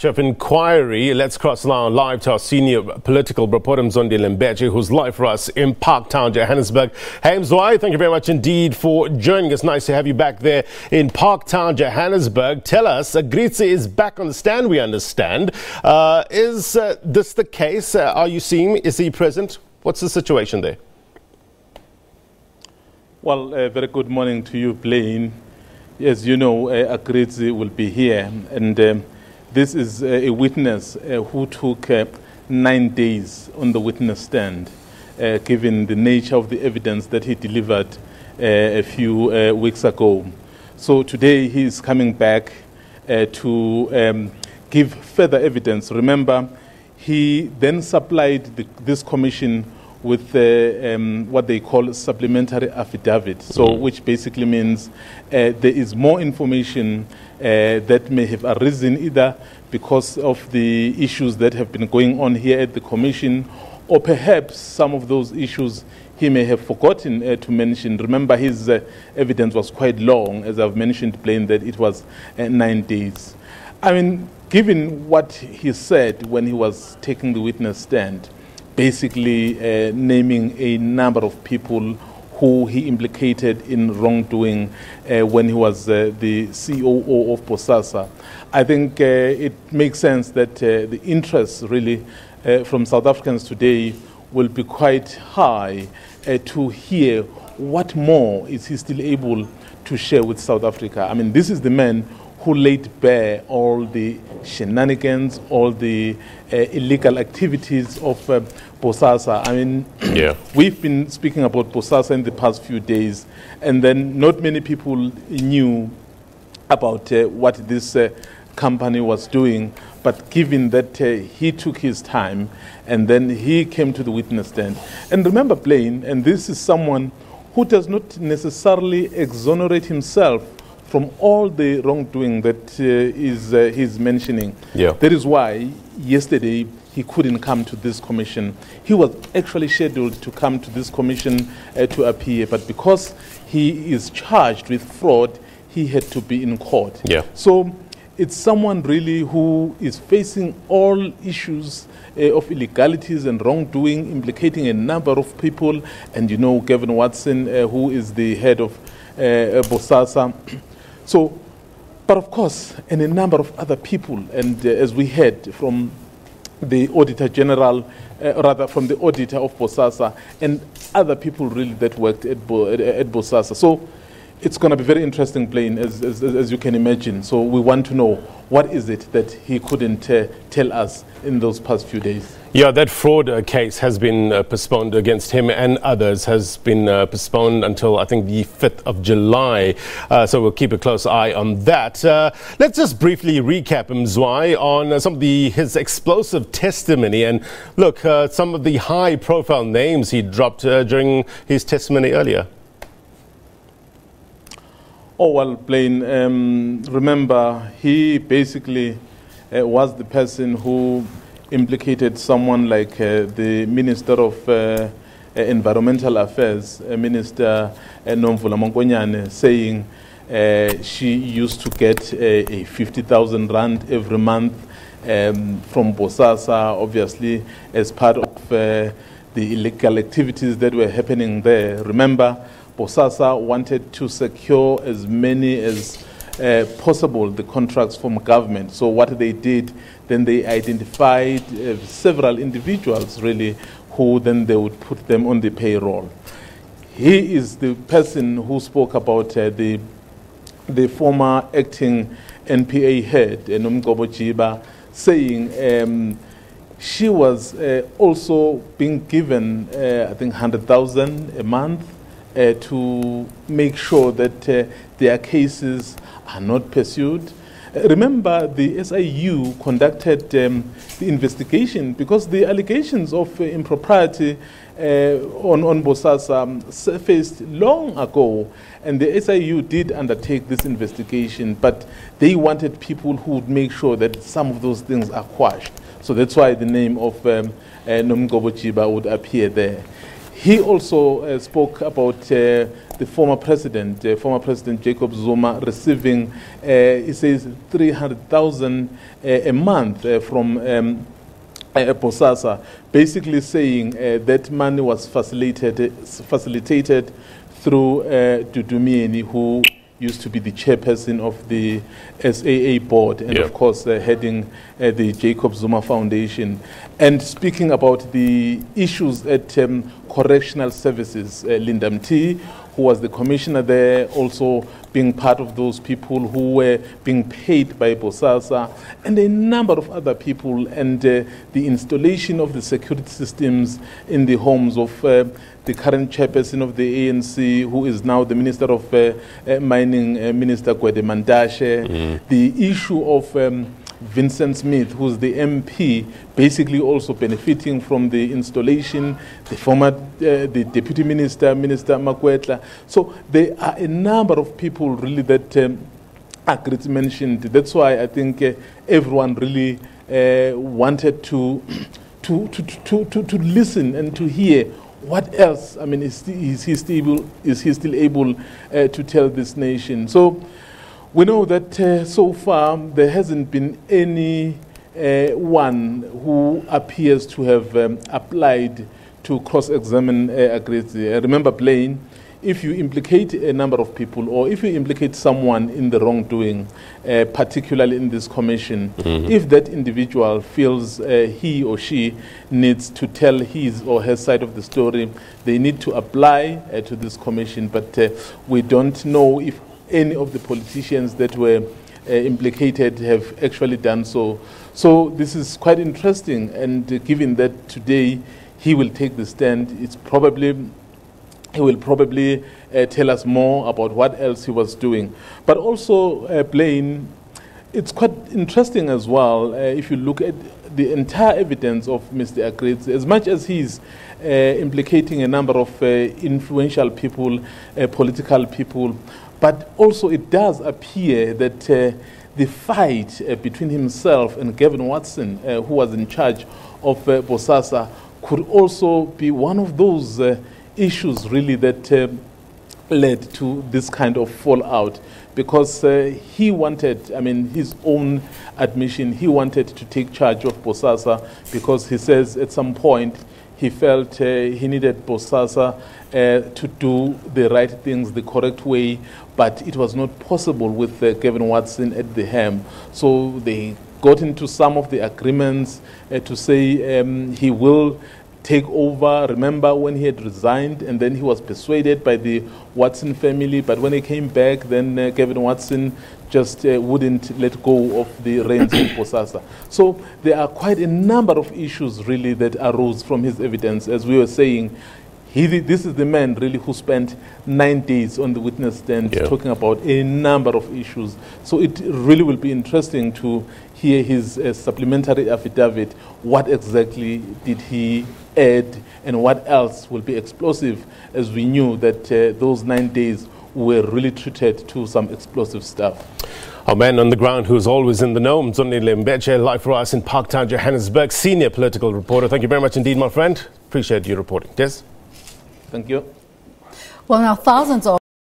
Of inquiry. Let's cross now live to our senior political reporter Zondo, who's live for us in Parktown, Johannesburg. Hey Mzwai, thank you very much indeed for joining us. Nice to have you back there in Parktown, Johannesburg. Tell us, Agrizzi is back on the stand, we understand. Is this the case? Are you seeing him? Is he present? What's the situation there? Well, very good morning to you, Blaine. As you know, Agrizzi will be here, and this is a witness who took 9 days on the witness stand, given the nature of the evidence that he delivered a few weeks ago. So today he is coming back to give further evidence. Remember, he then supplied this commission with what they call a supplementary affidavit, so which basically means there is more information that may have arisen either because of the issues that have been going on here at the commission, or perhaps some of those issues he may have forgotten to mention. Remember, his evidence was quite long, as I've mentioned, Blaine, that it was 9 days. I mean, given what he said when he was taking the witness stand, basically naming a number of people who he implicated in wrongdoing when he was the COO of BOSASA. I think it makes sense that the interest really from South Africans today will be quite high to hear what more is he still able to share with South Africa. I mean, this is the man who laid bare all the shenanigans, all the illegal activities of BOSASA. I mean, we've been speaking about BOSASA in the past few days, and then not many people knew about what this company was doing. But given that he took his time, and then he came to the witness stand. And remember, Blaine, and this is someone who does not necessarily exonerate himself from all the wrongdoing that he's mentioning. That is why yesterday he couldn't come to this commission. He was actually scheduled to come to this commission to appear, but because he is charged with fraud, he had to be in court. So it's someone really who is facing all issues of illegalities and wrongdoing, implicating a number of people. And you know, Gavin Watson, who is the head of BOSASA. So, but of course, and a number of other people, and as we heard from the Auditor General, rather from the auditor of BOSASA, and other people really that worked at BOSASA. So it's going to be very interesting, Blaine, as you can imagine. So we want to know, what is it that he couldn't tell us in those past few days? Yeah, that fraud case has been postponed against him and others, has been postponed until, I think, the 5th of July. So we'll keep a close eye on that. Let's just briefly recap Mzwai on some of his explosive testimony. And look, some of the high-profile names he dropped during his testimony earlier. Oh, well, Blaine, remember, he basically was the person who implicated someone like the Minister of Environmental Affairs, Minister Nomvula Mongonyane, saying she used to get a 50,000 rand every month from BOSASA, obviously, as part of the illegal activities that were happening there. Remember, BOSASA wanted to secure as many as possible the contracts from government. So what they did, then they identified several individuals really who then they would put them on the payroll. He is the person who spoke about the former acting NPA head, Nomgcobo Jiba, saying she was also being given, I think, 100,000 a month to make sure that their cases are not pursued. Remember, the SIU conducted the investigation because the allegations of impropriety on BOSASA surfaced long ago, and the SIU did undertake this investigation, but they wanted people who would make sure that some of those things are quashed. So that's why the name of Nomgcobo Jiba would appear there. He also spoke about the former president Jacob Zuma receiving, he says, 300,000 a month from BOSASA, basically saying that money was facilitated through Dudumieni, who used to be the chairperson of the SAA board and, of course, heading the Jacob Zuma Foundation. And speaking about the issues at correctional services, Linda Mti, who was the commissioner there, also being part of those people who were being paid by BOSASA, and a number of other people, and the installation of the security systems in the homes of the current chairperson of the ANC, who is now the Minister of Mining, Minister Gwede Mandashe, the issue of Vincent Smith, who's the MP, basically also benefiting from the installation, the former the Deputy Minister, Minister Makwetla. So there are a number of people really that Agrizzi mentioned. That's why I think everyone really wanted to listen and to hear what else. I mean, is he still able to tell this nation? So we know that so far there hasn't been any one who appears to have applied to cross-examine Agrizzi. Remember, Blaine, if you implicate a number of people, or if you implicate someone in the wrongdoing, particularly in this commission, if that individual feels he or she needs to tell his or her side of the story, they need to apply to this commission. But we don't know if any of the politicians that were implicated have actually done so. So this is quite interesting, and given that today he will take the stand, he will probably tell us more about what else he was doing. But also, Blaine, it's quite interesting as well if you look at the entire evidence of Mr. Agrizzi, as much as he's implicating a number of influential people, political people, but also it does appear that the fight between himself and Gavin Watson, who was in charge of BOSASA, could also be one of those issues really that led to this kind of fallout, because he wanted, I mean, his own admission, he wanted to take charge of BOSASA because he says at some point he felt he needed BOSASA to do the right things the correct way, but it was not possible with Gavin Watson at the helm. So they got into some of the agreements to say he will take over. Remember when he had resigned and then he was persuaded by the Watson family, but when he came back, then Gavin Watson just wouldn't let go of the reins of BOSASA. So there are quite a number of issues really that arose from his evidence. As we were saying, this is the man really who spent 9 days on the witness stand talking about a number of issues. So it really will be interesting to hear his supplementary affidavit. What exactly did he add, and what else will be explosive, as we knew that those 9 days were really treated to some explosive stuff. Our man on the ground who's always in the know, Zondo live for us in Parktown, Johannesburg, senior political reporter. Thank you very much indeed, my friend. Appreciate you reporting. Yes? Thank you. Well, now thousands of